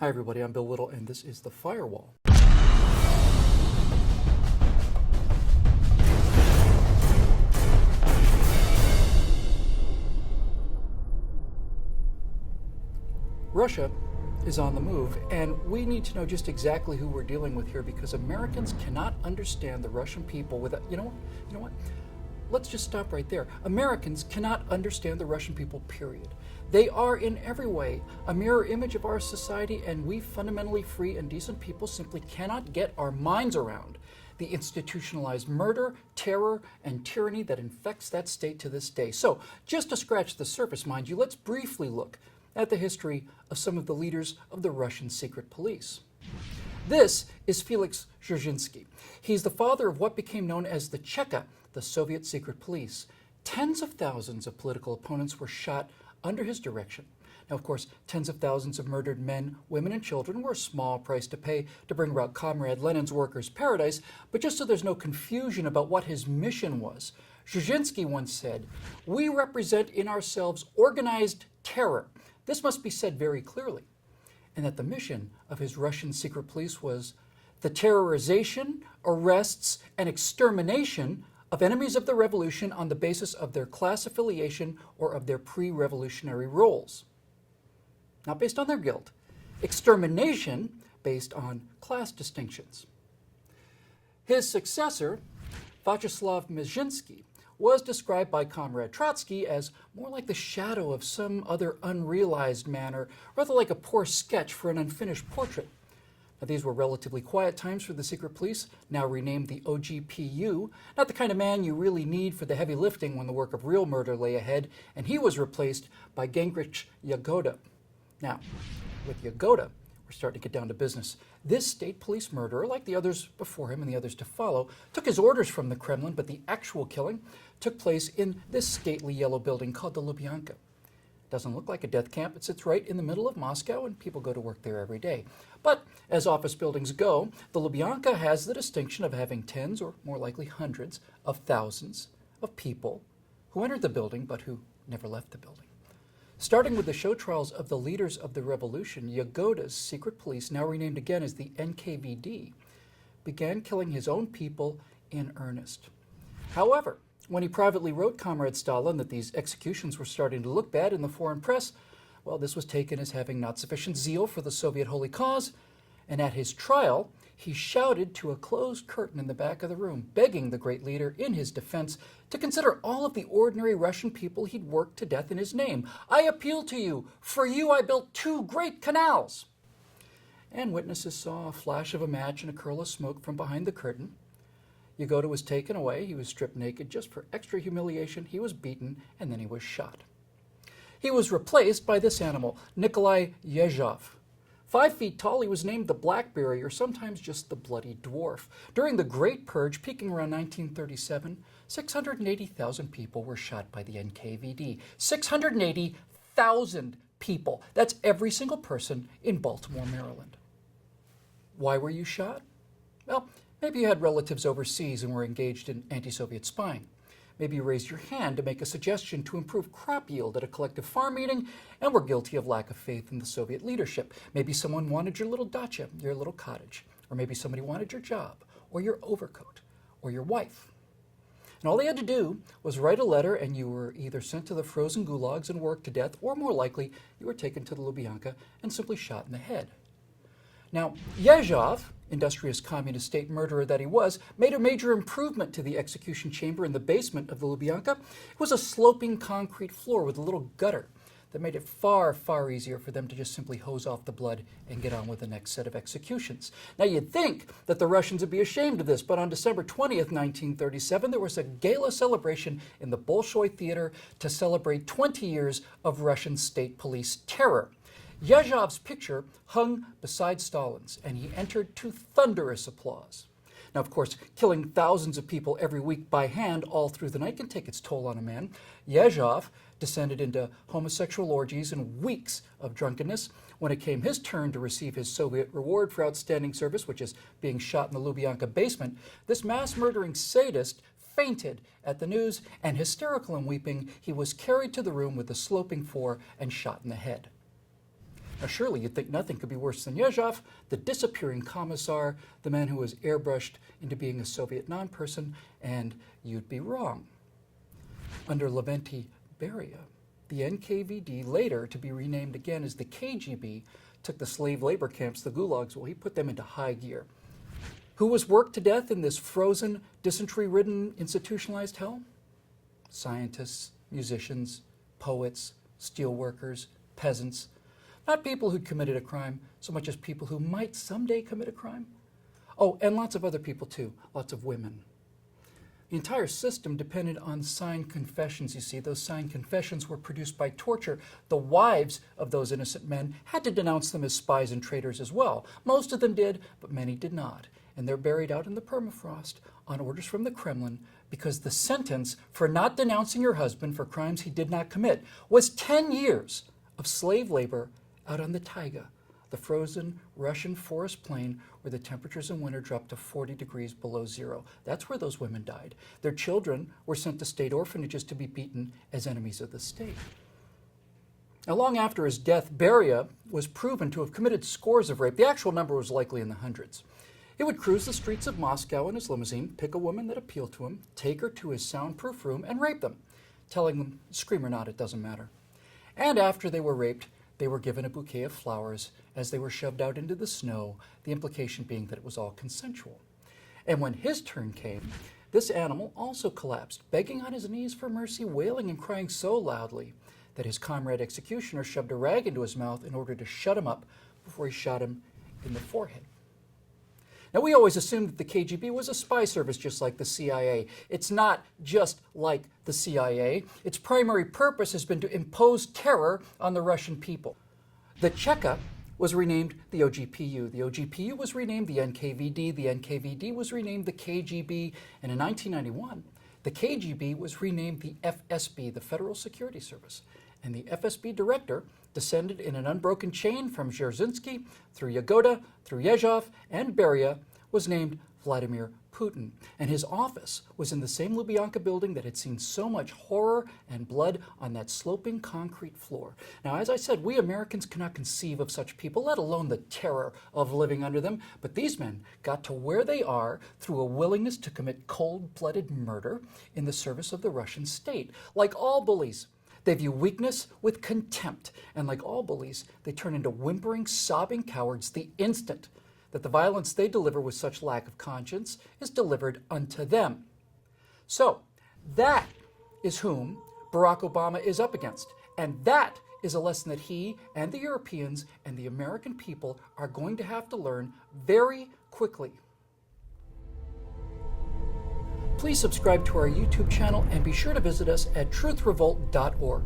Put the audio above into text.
Hi everybody, I'm Bill Whittle and this is the Firewall. Russia is on the move, and we need to know just exactly who we're dealing with here, because Americans cannot understand the Russian people without, you know what? Let's just stop right there. Americans cannot understand the Russian people, period. They are in every way a mirror image of our society, and we fundamentally free and decent people simply cannot get our minds around the institutionalized murder, terror, and tyranny that infects that state to this day. So, just to scratch the surface, mind you, let's briefly look at the history of some of the leaders of the Russian secret police. This is Felix Dzerzhinsky. He's the father of what became known as the Cheka, the Soviet secret police. Tens of thousands of political opponents were shot under his direction. Now, of course, tens of thousands of murdered men, women, and children were a small price to pay to bring about Comrade Lenin's workers' paradise, but just so there's no confusion about what his mission was, Dzerzhinsky once said, "We represent in ourselves organized terror." This must be said very clearly, and that the mission of his Russian secret police was the terrorization, arrests, and extermination of enemies of the revolution on the basis of their class affiliation or of their pre-revolutionary roles. Not based on their guilt. Extermination based on class distinctions. His successor, Vyacheslav Mezhinsky, was described by Comrade Trotsky as more like the shadow of some other unrealized man, or rather like a poor sketch for an unfinished portrait. Now, these were relatively quiet times for the secret police, now renamed the OGPU, not the kind of man you really need for the heavy lifting when the work of real murder lay ahead, and he was replaced by Genrikh Yagoda. Now, with Yagoda, we're starting to get down to business. This state police murderer, like the others before him and the others to follow, took his orders from the Kremlin, but the actual killing took place in this stately yellow building called the Lubianka. Doesn't look like a death camp. It sits right in the middle of Moscow, and people go to work there every day. But as office buildings go, the Lubianka has the distinction of having tens, or more likely hundreds, of thousands of people who entered the building but who never left the building. Starting with the show trials of the leaders of the revolution, Yagoda's secret police, now renamed again as the NKVD, began killing his own people in earnest. However, when he privately wrote Comrade Stalin that these executions were starting to look bad in the foreign press, well, this was taken as having not sufficient zeal for the Soviet holy cause, and at his trial, he shouted to a closed curtain in the back of the room, begging the great leader in his defense to consider all of the ordinary Russian people he'd worked to death in his name. "I appeal to you. For you I built 2 great canals." And witnesses saw a flash of a match and a curl of smoke from behind the curtain. Yagoda was taken away. He was stripped naked just for extra humiliation. He was beaten, and then he was shot. He was replaced by this animal, Nikolai Yezhov. 5 feet tall, he was named the Blackberry, or sometimes just the Bloody Dwarf. During the Great Purge, peaking around 1937, 680,000 people were shot by the NKVD. 680,000 people. That's every single person in Baltimore, Maryland. Why were you shot? Well, maybe you had relatives overseas and were engaged in anti-Soviet spying. Maybe you raised your hand to make a suggestion to improve crop yield at a collective farm meeting and were guilty of lack of faith in the Soviet leadership. Maybe someone wanted your little dacha, your little cottage, or maybe somebody wanted your job, or your overcoat, or your wife. And all they had to do was write a letter, and you were either sent to the frozen gulags and worked to death, or more likely, you were taken to the Lubianka and simply shot in the head. Now, Yezhov, industrious communist state murderer that he was, made a major improvement to the execution chamber in the basement of the Lubianka. It was a sloping concrete floor with a little gutter that made it far, far easier for them to just simply hose off the blood and get on with the next set of executions. Now, you'd think that the Russians would be ashamed of this, but on December 20th, 1937, there was a gala celebration in the Bolshoi Theater to celebrate 20 years of Russian state police terror. Yezhov's picture hung beside Stalin's, and he entered to thunderous applause. Now, of course, killing thousands of people every week by hand all through the night can take its toll on a man. Yezhov descended into homosexual orgies and weeks of drunkenness. When it came his turn to receive his Soviet reward for outstanding service, which is being shot in the Lubianka basement, this mass-murdering sadist fainted at the news, and hysterical and weeping, he was carried to the room with the sloping floor and shot in the head. Now, surely you'd think nothing could be worse than Yezhov, the disappearing commissar, the man who was airbrushed into being a Soviet non-person, and you'd be wrong. Under Lavrentiy Beria, the NKVD, later to be renamed again as the KGB, took the slave labor camps, the gulags, well, he put them into high gear. Who was worked to death in this frozen, dysentery-ridden, institutionalized hell? Scientists, musicians, poets, steelworkers, peasants. Not people who'd committed a crime so much as people who might someday commit a crime. Oh, and lots of other people too, lots of women. The entire system depended on signed confessions, you see. Those signed confessions were produced by torture. The wives of those innocent men had to denounce them as spies and traitors as well. Most of them did, but many did not. And they're buried out in the permafrost on orders from the Kremlin because the sentence for not denouncing your husband for crimes he did not commit was 10 years of slave labor out on the taiga, the frozen Russian forest plain where the temperatures in winter dropped to 40 degrees below zero. That's where those women died. Their children were sent to state orphanages to be beaten as enemies of the state. Now, long after his death, Beria was proven to have committed scores of rape. The actual number was likely in the hundreds. He would cruise the streets of Moscow in his limousine, pick a woman that appealed to him, take her to his soundproof room, and rape them, telling them, scream or not, it doesn't matter. And after they were raped, they were given a bouquet of flowers as they were shoved out into the snow, the implication being that it was all consensual. And when his turn came, this animal also collapsed, begging on his knees for mercy, wailing and crying so loudly that his comrade executioner shoved a rag into his mouth in order to shut him up before he shot him in the forehead. Now, we always assumed that the KGB was a spy service just like the CIA. It's not just like the CIA. Its primary purpose has been to impose terror on the Russian people. The Cheka was renamed the OGPU. The OGPU was renamed the NKVD. The NKVD was renamed the KGB. And in 1991, the KGB was renamed the FSB, the Federal Security Service. And the FSB director descended in an unbroken chain from Dzerzhinsky through Yagoda, through Yezhov, and Beria, was named Vladimir Putin. And his office was in the same Lubianka building that had seen so much horror and blood on that sloping concrete floor. Now, as I said, we Americans cannot conceive of such people, let alone the terror of living under them. But these men got to where they are through a willingness to commit cold-blooded murder in the service of the Russian state. Like all bullies, they view weakness with contempt, and like all bullies, they turn into whimpering, sobbing cowards the instant that the violence they deliver with such lack of conscience is delivered unto them. So, that is whom Barack Obama is up against, and that is a lesson that he and the Europeans and the American people are going to have to learn very quickly. Please subscribe to our YouTube channel and be sure to visit us at truthrevolt.org.